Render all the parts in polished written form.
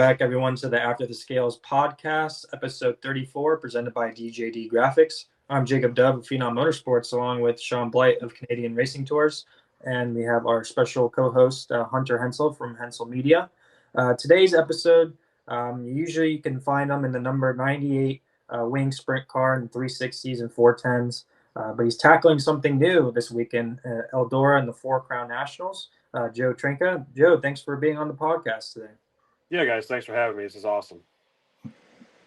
back, everyone, to the After the Scales podcast, episode 34, presented by DJD Graphics. I'm Jacob Dubb of Phenom Motorsports, along with Shaun Blight of Canadian Racing Tours, and we have our special co-host, Hunter Hensel from Hensel Media. Today's episode, usually you can find them in the number 98 wing sprint car and 360s and 410s, but he's tackling something new this weekend, Eldora and the Four Crown Nationals. Joe TRENCA. Joe, thanks for being on the podcast today. Yeah, guys, thanks for having me. This is awesome.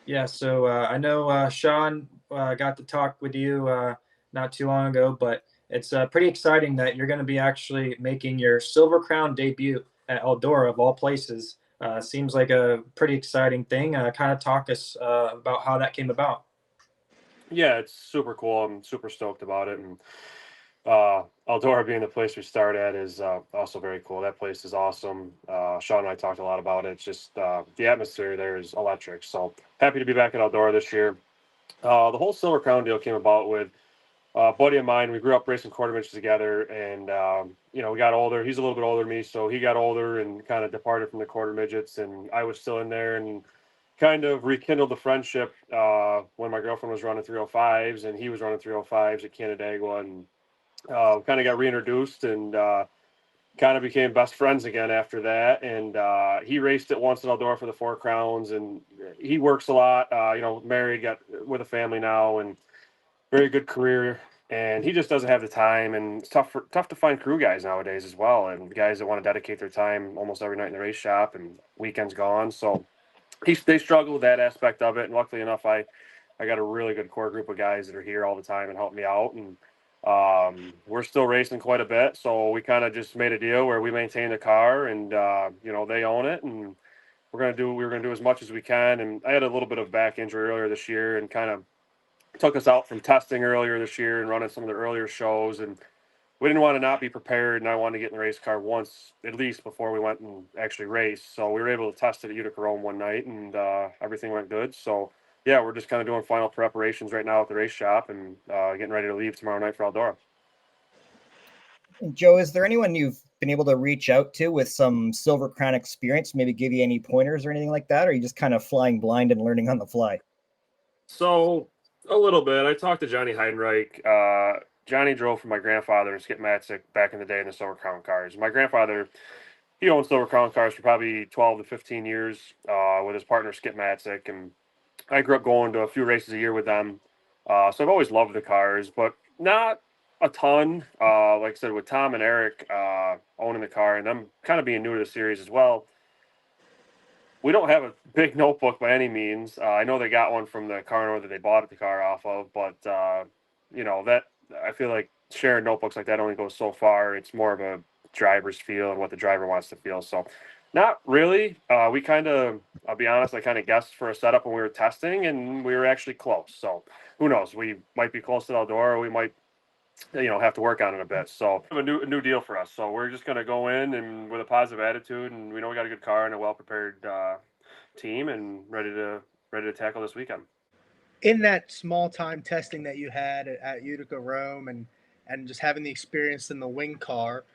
Yeah, so I know Shaun got to talk with you not too long ago, but it's pretty exciting that you're going to be actually making your Silver Crown debut at Eldora, of all places. Seems like a pretty exciting thing. Kind of talk us about how that came about. Yeah, it's super cool. I'm super stoked about it. And Eldora being the place we start at is also very cool. That place is awesome. Shaun and I talked a lot about it. It's just the atmosphere there is electric. So happy to be back at Eldora this year. The whole Silver Crown deal came about with a buddy of mine. We grew up racing quarter midgets together, and we got older. He's a little bit older than me, so he got older and kind of departed from the quarter midgets, and I was still in there and kind of rekindled the friendship when my girlfriend was running 305s and he was running 305s at Canandaigua, and kind of got reintroduced and kind of became best friends again after that. And he raced it once at Eldora for the Four Crowns, and he works a lot, married, got with a family now, and very good career. And he just doesn't have the time, and it's tough to find crew guys nowadays as well, and guys that want to dedicate their time almost every night in the race shop and weekends gone. So they struggle with that aspect of it. And luckily enough, I got a really good core group of guys that are here all the time and help me out. And we're still racing quite a bit, so we kind of just made a deal where we maintain the car, and they own it, and we're gonna do as much as we can. And I had a little bit of back injury earlier this year, and kind of took us out from testing earlier this year and running some of the earlier shows, and we didn't want to not be prepared, and I wanted to get in the race car once at least before we went and actually raced. So we were able to test it at Utica Rome one night, and everything went good. So yeah, we're just kind of doing final preparations right now at the race shop, and getting ready to leave tomorrow night for Eldora. Joe, is there anyone you've been able to reach out to with some Silver Crown experience, maybe give you any pointers or anything like that? Or are you just kind of flying blind and learning on the fly? So a little bit. I talked to Johnny Heidenreich. Johnny drove for my grandfather and Skip Matzik back in the day in the Silver Crown cars. My grandfather, he owned Silver Crown cars for probably 12 to 15 years with his partner Skip Matzik, and I grew up going to a few races a year with them. So I've always loved the cars, but not a ton. Like I said, with Tom and Eric owning the car, and them kind of being new to the series as well, we don't have a big notebook by any means. I know they got one from the car owner that they bought the car off of, but that I feel like sharing notebooks like that only goes so far. It's more of a driver's feel and what the driver wants to feel. So not really. We kind of, I'll be honest, I kind of guessed for a setup when we were testing, and we were actually close. So who knows? We might be close to Eldora. We might, have to work on it a bit. So a new deal for us. So we're just going to go in and with a positive attitude, and we know we got a good car and a well-prepared team, and ready to tackle this weekend. In that small time testing that you had at Utica Rome and just having the experience in the wing car,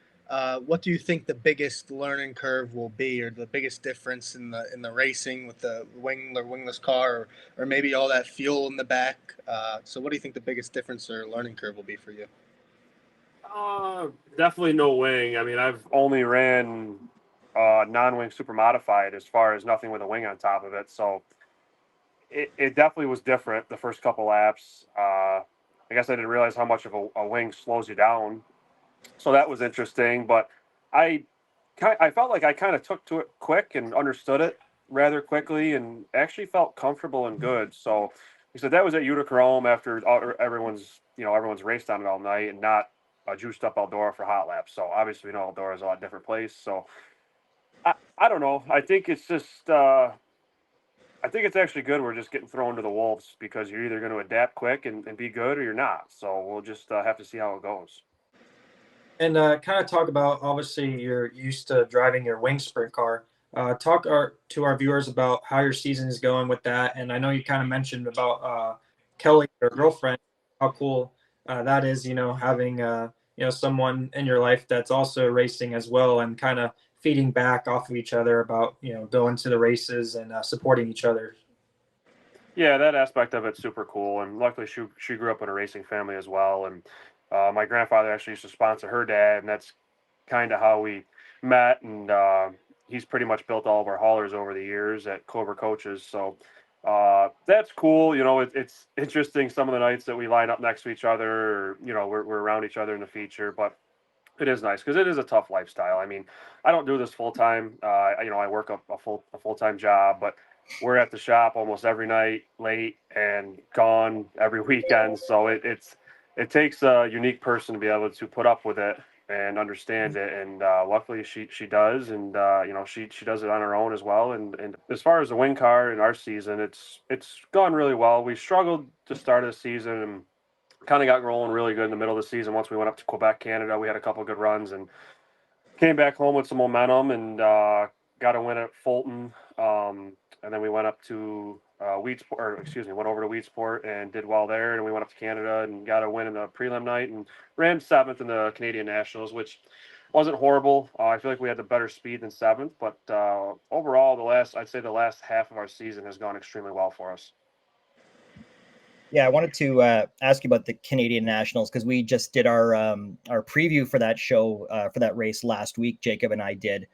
what do you think the biggest learning curve will be, or the biggest difference in the racing with the wingless car, or maybe all that fuel in the back? So what do you think the biggest difference or learning curve will be for you? Definitely no wing. I mean, I've only ran non-wing super modified, as far as nothing with a wing on top of it. So it definitely was different the first couple laps. I guess I didn't realize how much of a wing slows you down. So that was interesting, but I felt like I kind of took to it quick and understood it rather quickly, and actually felt comfortable and good. So he said that was at Utica Rome after everyone's raced on it all night, and not a juiced up Eldora for hot laps. So obviously we know Eldora is a lot different place. So I don't know. I think it's just I think it's actually good we're just getting thrown to the wolves, because you're either going to adapt quick and be good, or you're not. So we'll just have to see how it goes. And kind of talk about, obviously, you're used to driving your wing sprint car. Talk to our viewers about how your season is going with that. And I know you kind of mentioned about Kelly, your girlfriend, how cool that is, having, someone in your life that's also racing as well, and kind of feeding back off of each other about, going to the races and supporting each other. Yeah, that aspect of it's super cool. And luckily, she grew up in a racing family as well. And my grandfather actually used to sponsor her dad, and that's kind of how we met. And he's pretty much built all of our haulers over the years at Cobra Coaches. So that's cool. It's interesting some of the nights that we line up next to each other, or, we're around each other in the feature, but it is nice because it is a tough lifestyle. I mean, I don't do this full time. I work a full-time job, but we're at the shop almost every night, late and gone every weekend. So it takes a unique person to be able to put up with it and understand it. And luckily, she does, and she does it on her own as well. And as far as the wing car in our season, it's gone really well. We struggled to start the season and kind of got rolling really good in the middle of the season. Once we went up to Quebec, Canada, we had a couple of good runs and came back home with some momentum and got a win at Fulton. And then we went up to went over to Weedsport and did well there. And we went up to Canada and got a win in the prelim night and ran 7th in the Canadian Nationals, which wasn't horrible. I feel like we had the better speed than 7th, but overall, I'd say the last half of our season has gone extremely well for us. Yeah, I wanted to ask you about the Canadian Nationals because we just did our preview for that show for that race last week. Jacob and I did,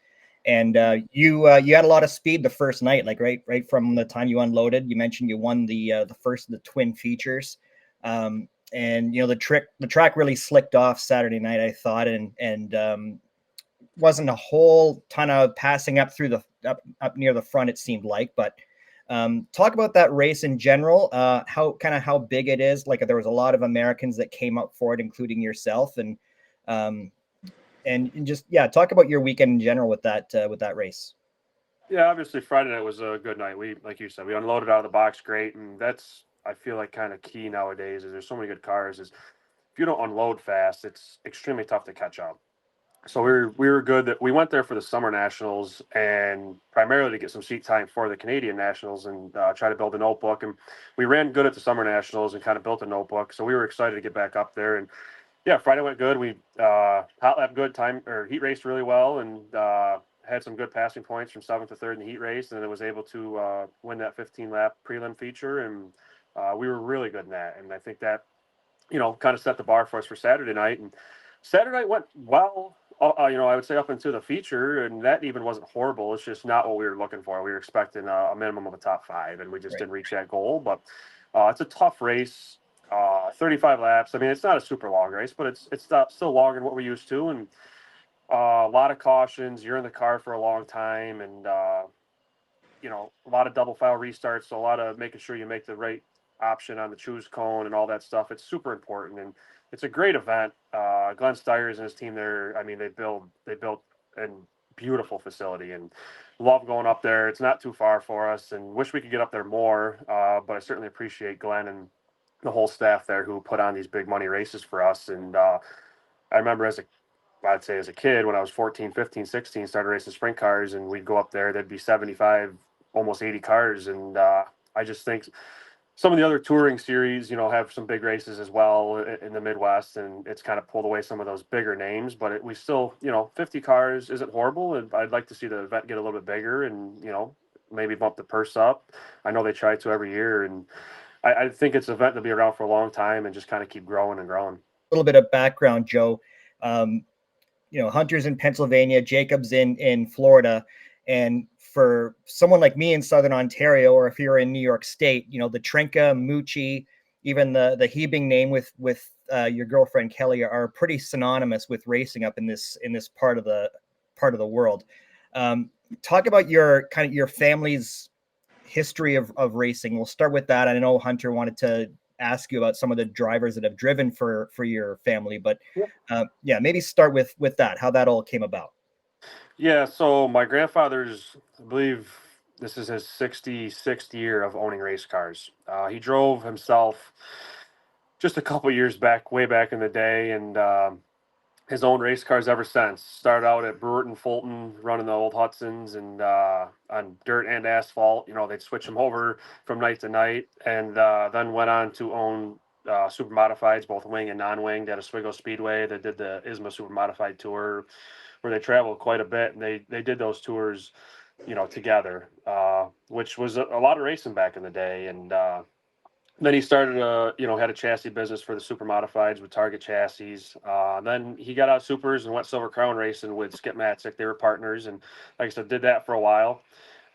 and you had a lot of speed the first night, like right from the time you unloaded. You mentioned you won the first of the twin features, and the track really slicked off Saturday night, I thought, and wasn't a whole ton of passing up through up near the front, it seemed like, but. Talk about that race in general, how big it is. Like there was a lot of Americans that came up for it, including yourself, and just talk about your weekend in general with that race. Yeah, obviously Friday night was a good night. We, like you said, we unloaded out of the box great, and that's I feel like kind of key nowadays. Is there's so many good cars. Is if you don't unload fast, it's extremely tough to catch up. So we were good that we went there for the Summer Nationals and primarily to get some seat time for the Canadian Nationals and try to build a notebook. And we ran good at the Summer Nationals and kind of built a notebook. So we were excited to get back up there. And yeah, Friday went good. We hot lap good time or heat raced really well and had some good passing points from 7th to 3rd in the heat race. And then was able to win that 15 lap prelim feature. And we were really good in that. And I think that, kind of set the bar for us for Saturday night. And Saturday night went well. I would say up into the feature, and that even wasn't horrible. It's just not what we were looking for. We were expecting a minimum of a top 5, and we just didn't reach that goal. But it's a tough race, 35 laps. I mean, it's not a super long race, but it's still longer than what we're used to, and a lot of cautions. You're in the car for a long time, and a lot of double file restarts. So a lot of making sure you make the right option on the choose cone and all that stuff. It's super important, and it's a great event. Glenn Stiers and his team there, I mean, they built a beautiful facility and love going up there. It's not too far for us and wish we could get up there more. But I certainly appreciate Glenn and the whole staff there who put on these big money races for us. And I remember as a kid, when I was 14, 15, 16, started racing sprint cars, and we'd go up there, there'd be 75, almost 80 cars. And I just think some of the other touring series, have some big races as well in the Midwest, and it's kind of pulled away some of those bigger names. But we still, 50 cars isn't horrible, and I'd like to see the event get a little bit bigger and, maybe bump the purse up. I know they try to every year, and I think it's an event to be around for a long time and just kind of keep growing and growing. A little bit of background, Joe. Hunter's in Pennsylvania, Jacob's in Florida, and for someone like me in Southern Ontario, or if you're in New York State, the TRENCA, Moochie, even the Hebing name with your girlfriend Kelly are pretty synonymous with racing up in this part of the world. Talk about your family's history of racing. We'll start with that. I know Hunter wanted to ask you about some of the drivers that have driven for your family, but maybe start with that, how that all came about. Yeah, so my grandfather's, I believe this is his 66th year of owning race cars. He drove himself just a couple years back, way back in the day, and his own race cars ever since. Started out at Brewerton, Fulton, running the old Hudsons and on dirt and asphalt. They'd switch them over from night to night, and then went on to own super modifieds, both wing and non-wing. They had Oswego Speedway. They did the ISMA super modified tour, where they traveled quite a bit, and they did those tours, together, which was a lot of racing back in the day. And then he started had a chassis business for the super modifieds with Target chassis. Then he got out of supers and went Silver Crown racing with Skip Matzik. They were partners, and like I said, did that for a while.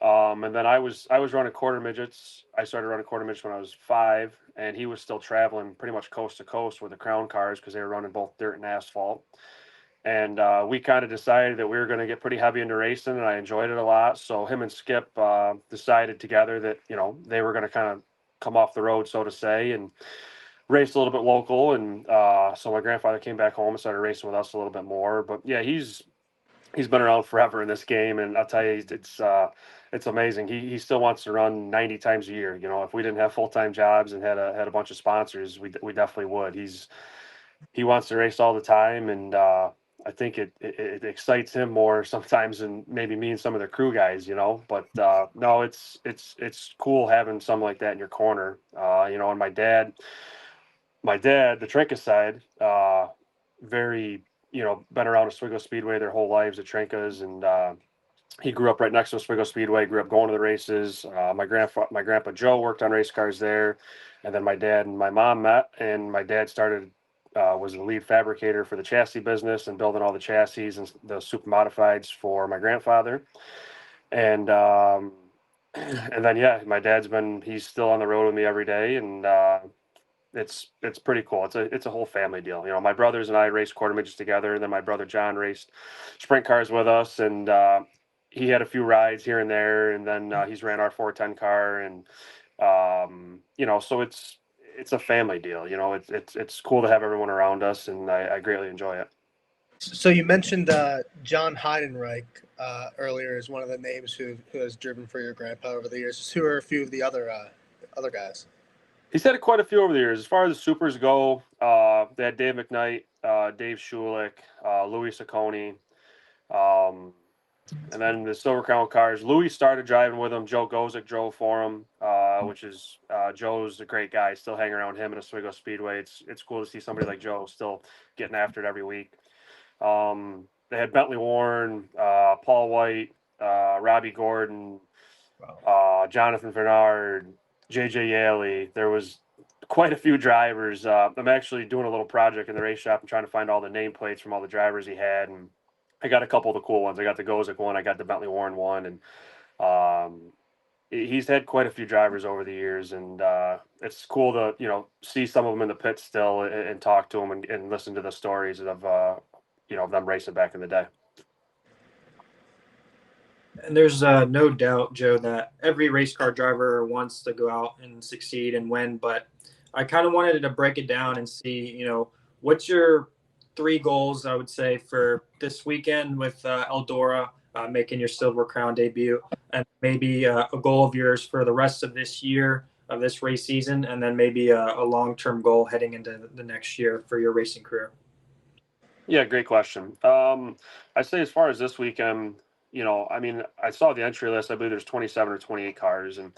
And then I was running quarter midgets. I started running quarter midgets when I was 5, and he was still traveling pretty much coast to coast with the Crown cars because they were running both dirt and asphalt. And we kind of decided that we were going to get pretty heavy into racing, and I enjoyed it a lot. So him and Skip decided together that they were going to kind of come off the road, so to say, and race a little bit local. And so my grandfather came back home and started racing with us a little bit more. But yeah, he's been around forever in this game, and I'll tell you, it's amazing. He still wants to run 90 times a year. If we didn't have full-time jobs and had a bunch of sponsors, we definitely would. He wants to race all the time, and I think it excites him more sometimes than maybe me and some of the crew guys, But no, it's cool having something like that in your corner. And my dad, the TRENCA side, very been around Oswego Speedway their whole lives, the TRENCAs, and he grew up right next to Oswego Speedway. Grew up going to the races. My grandpa Joe worked on race cars there, and then my dad and my mom met, and my dad started. Was the lead fabricator for the chassis business and building all the chassis and the super modifieds for my grandfather. And and then my dad's he's still on the road with me every day, and it's pretty cool. It's a whole family deal. My brothers and I raced quarter midgets together, and then my brother John raced sprint cars with us, and he had a few rides here and there, and then he's ran our 410 car, and so it's a family deal. It's cool to have everyone around us, and I greatly enjoy it. So you mentioned John Heidenreich earlier as one of the names who has driven for your grandpa over the years. Who are a few of the other guys? He's had quite a few over the years. As far as the supers go, they had Dave McKnight, Dave Schulich, Louis Saccone, and then the Silver Crown cars. Louis started driving with him. Joe Gozick drove for him, which is Joe's a great guy. Still hanging around him at Oswego Speedway. It's cool to see somebody like Joe still getting after it every week. They had Bentley Warren, Paul White, Robbie Gordon, Jonathan Bernard, JJ Yaley. There was quite a few drivers. I'm actually doing a little project in the race shop and trying to find all the nameplates from all the drivers he had, and I got a couple of the cool ones. I got the Gozick one, I got the Bentley Warren one, and he's had quite a few drivers over the years, and it's cool to see some of them in the pit still and talk to them and listen to the stories of them racing back in the day. And there's no doubt, Joe, that every race car driver wants to go out and succeed and win. But I kind of wanted to break it down and see, what's your 3 goals, I would say, for this weekend with Eldora making your Silver Crown debut, and maybe a goal of yours for the rest of this year, of this race season, and then maybe a long-term goal heading into the next year for your racing career. Yeah, great question. I'd say as far as this weekend, I saw the entry list. I believe there's 27 or 28 cars and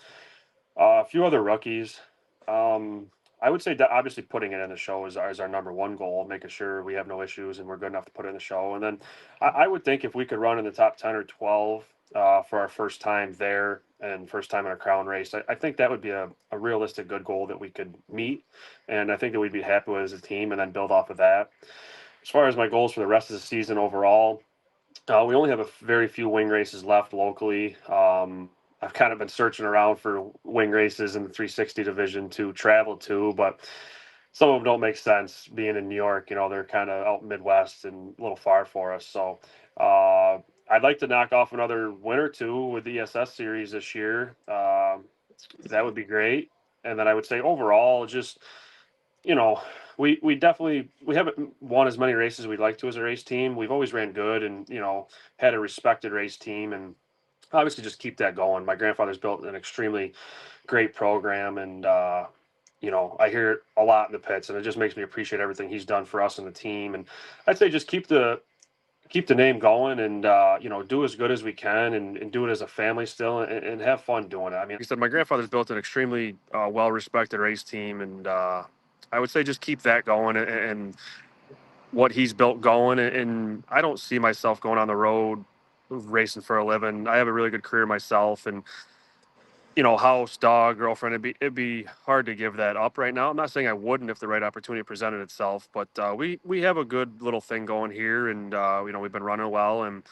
a few other rookies. I would say that obviously putting it in the show is our number one goal, making sure we have no issues and we're good enough to put it in the show. And then I would think if we could run in the top 10 or 12 for our first time there and first time in a Crown race, I think that would be a realistic good goal that we could meet. And I think that we'd be happy with as a team and then build off of that. As far as my goals for the rest of the season overall, we only have a very few wing races left locally. I've kind of been searching around for wing races in the 360 division to travel to, but some of them don't make sense being in New York. They're kind of out Midwest and a little far for us. So I'd like to knock off another win or two with the ESS series this year. That would be great. And then I would say overall, just, we haven't won as many races as we'd like to as a race team. We've always ran good and, had a respected race team, and obviously just keep that going. My grandfather's built an extremely great program, and, I hear it a lot in the pits, and it just makes me appreciate everything he's done for us and the team. And I'd say just keep the name going and, do as good as we can and do it as a family still and have fun doing it. I mean, like I said, my grandfather's built an extremely well-respected race team, and I would say just keep that going and what he's built going. And I don't see myself going on the road racing for a living. I have a really good career myself, and house, dog, girlfriend. It'd be hard to give that up right now. I'm not saying I wouldn't if the right opportunity presented itself, but we have a good little thing going here, and we've been running well, and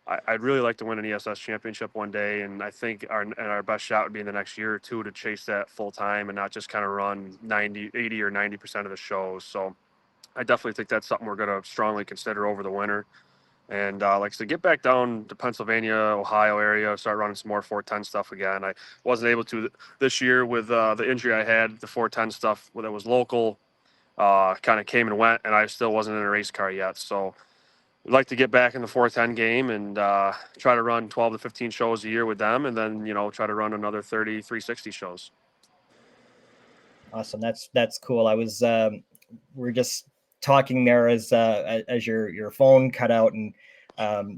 I'd really like to win an ESS championship one day, and I think our best shot would be in the next year or two to chase that full time and not just kind of run 80 or 90% of the shows. So I definitely think that's something we're going to strongly consider over the winter. And like I said, get back down to Pennsylvania, Ohio area, start running some more 410 stuff again. I wasn't able to this year with the injury I had. The 410 stuff that was local kind of came and went, and I still wasn't in a race car yet. So we'd like to get back in the 410 game and try to run 12 to 15 shows a year with them, and then try to run another 30 360 shows. Awesome. That's cool. I was we're just talking there as your phone cut out, and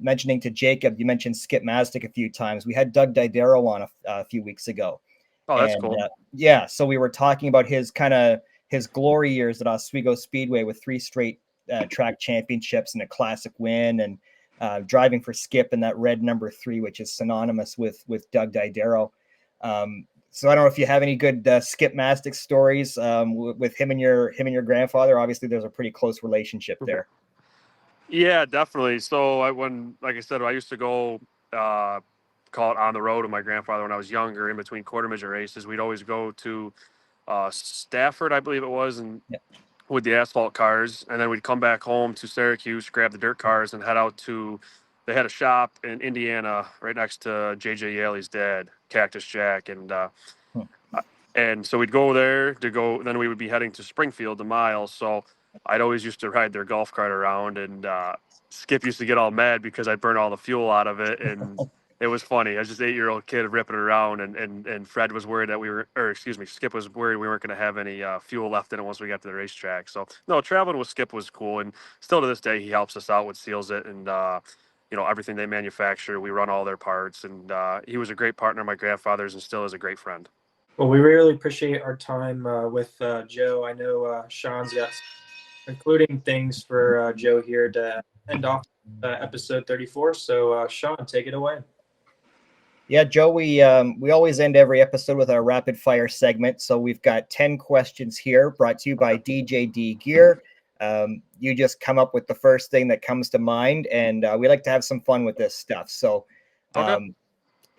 mentioning to Jacob, you mentioned Skip Mastic a few times. We had Doug Didero on a few weeks ago. Oh, that's cool. Yeah, so we were talking about his glory years at Oswego Speedway with 3 straight track championships and a classic win, and driving for Skip in that red number 3, which is synonymous with Doug Didero. So I don't know if you have any good Skip Mastic stories with him and your grandfather. Obviously, there's a pretty close relationship there. Yeah, definitely. So like I said, I used to go call it on the road with my grandfather when I was younger. In between quarter midget races, we'd always go to Stafford, I believe it was, and with the asphalt cars, and then we'd come back home to Syracuse, grab the dirt cars, and head out to. They had a shop in Indiana right next to JJ Yaley's dad, Cactus Jack, and so we'd go there to go. Then we would be heading to Springfield, the mile. So I'd always used to ride their golf cart around, and Skip used to get all mad because I'd burn all the fuel out of it, and it was funny. I was just 8-year-old kid ripping it around, and Fred was worried that Skip was worried we weren't going to have any fuel left in it once we got to the racetrack. So no, traveling with Skip was cool, and still to this day he helps us out with Seals It, and everything they manufacture, we run all their parts, and he was a great partner of my grandfather's, and still is a great friend. Well, we really appreciate our time with Joe. I know Shaun's got including things for Joe here to end off episode 34. So, Shaun, take it away. Yeah, Joe, we always end every episode with our rapid fire segment. So we've got 10 questions here brought to you by DJD Gear. You just come up with the first thing that comes to mind, and we like to have some fun with this stuff. So, Okay.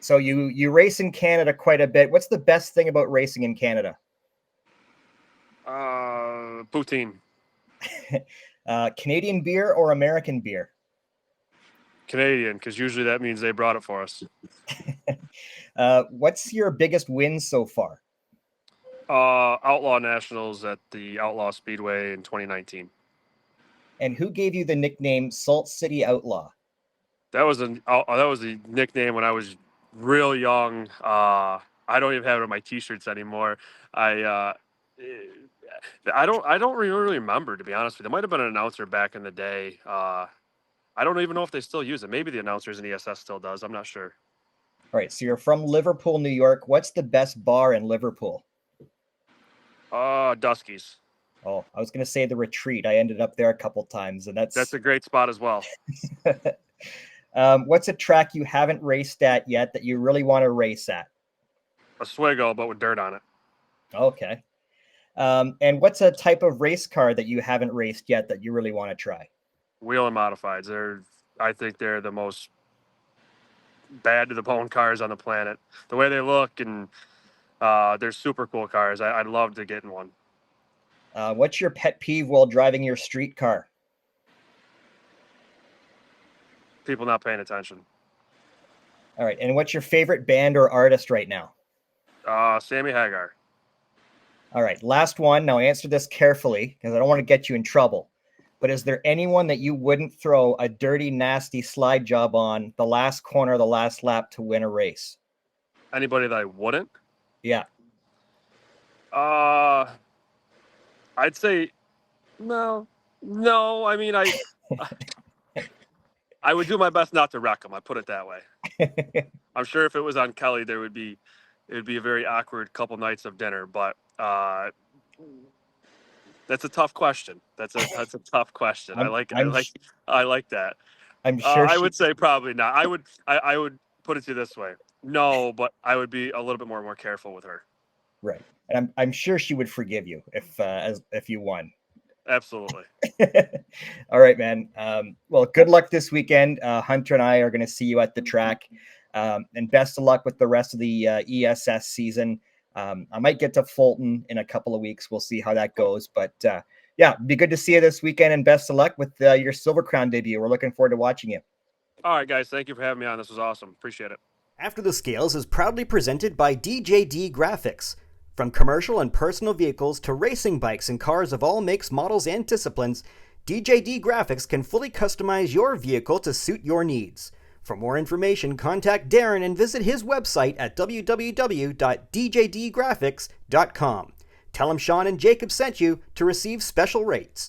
So you race in Canada quite a bit. What's the best thing about racing in Canada? Poutine. Canadian beer or American beer? Canadian, because usually that means they brought it for us. What's your biggest win so far? Outlaw Nationals at the Outlaw Speedway in 2019. And who gave you the nickname Salt City Outlaw? That was the nickname when I was real young. I don't even have it on my T-shirts anymore. I don't really remember, to be honest with you. There might have been an announcer back in the day. I don't even know if they still use it. Maybe the announcers in ESS still does. I'm not sure. All right, so you're from Liverpool, New York. What's the best bar in Liverpool? Duskies. Oh, I was going to say the Retreat. I ended up there a couple times, and That's a great spot as well. What's a track you haven't raced at yet that you really want to race at? Oswego, but with dirt on it. Okay. And what's a type of race car that you haven't raced yet that you really want to try? Wheel and modifieds. I think they're the most bad to the bone cars on the planet. The way they look, and they're super cool cars. I'd love to get in one. What's your pet peeve while driving your street car? People not paying attention. All right. And what's your favorite band or artist right now? Sammy Hagar. All right. Last one. Now answer this carefully because I don't want to get you in trouble. But is there anyone that you wouldn't throw a dirty, nasty slide job on the last corner, the last lap to win a race? Anybody that I wouldn't? Yeah. I'd say no. I mean, I would do my best not to wreck them. I put it that way. I'm sure if it was on Kelly, it would be a very awkward couple nights of dinner. But That's a tough question. That's a tough question. I like that. I'm sure I she would say probably not. I would put it to you this way. No, but I would be a little bit more careful with her. right. And I'm sure she would forgive you if you won. Absolutely. All right, man. Well, good luck this weekend. Hunter and I are going to see you at the track. And best of luck with the rest of the ESS season. I might get to Fulton in a couple of weeks. We'll see how that goes. But yeah, be good to see you this weekend, and best of luck with your Silver Crown debut. We're looking forward to watching you. All right, guys. Thank you for having me on. This was awesome. Appreciate it. After the Scales is proudly presented by DJD Graphics. From commercial and personal vehicles to racing bikes and cars of all makes, models, and disciplines, DJD Graphics can fully customize your vehicle to suit your needs. For more information, contact Darren and visit his website at www.djdgraphics.com. Tell him Shaun and Jacob sent you to receive special rates.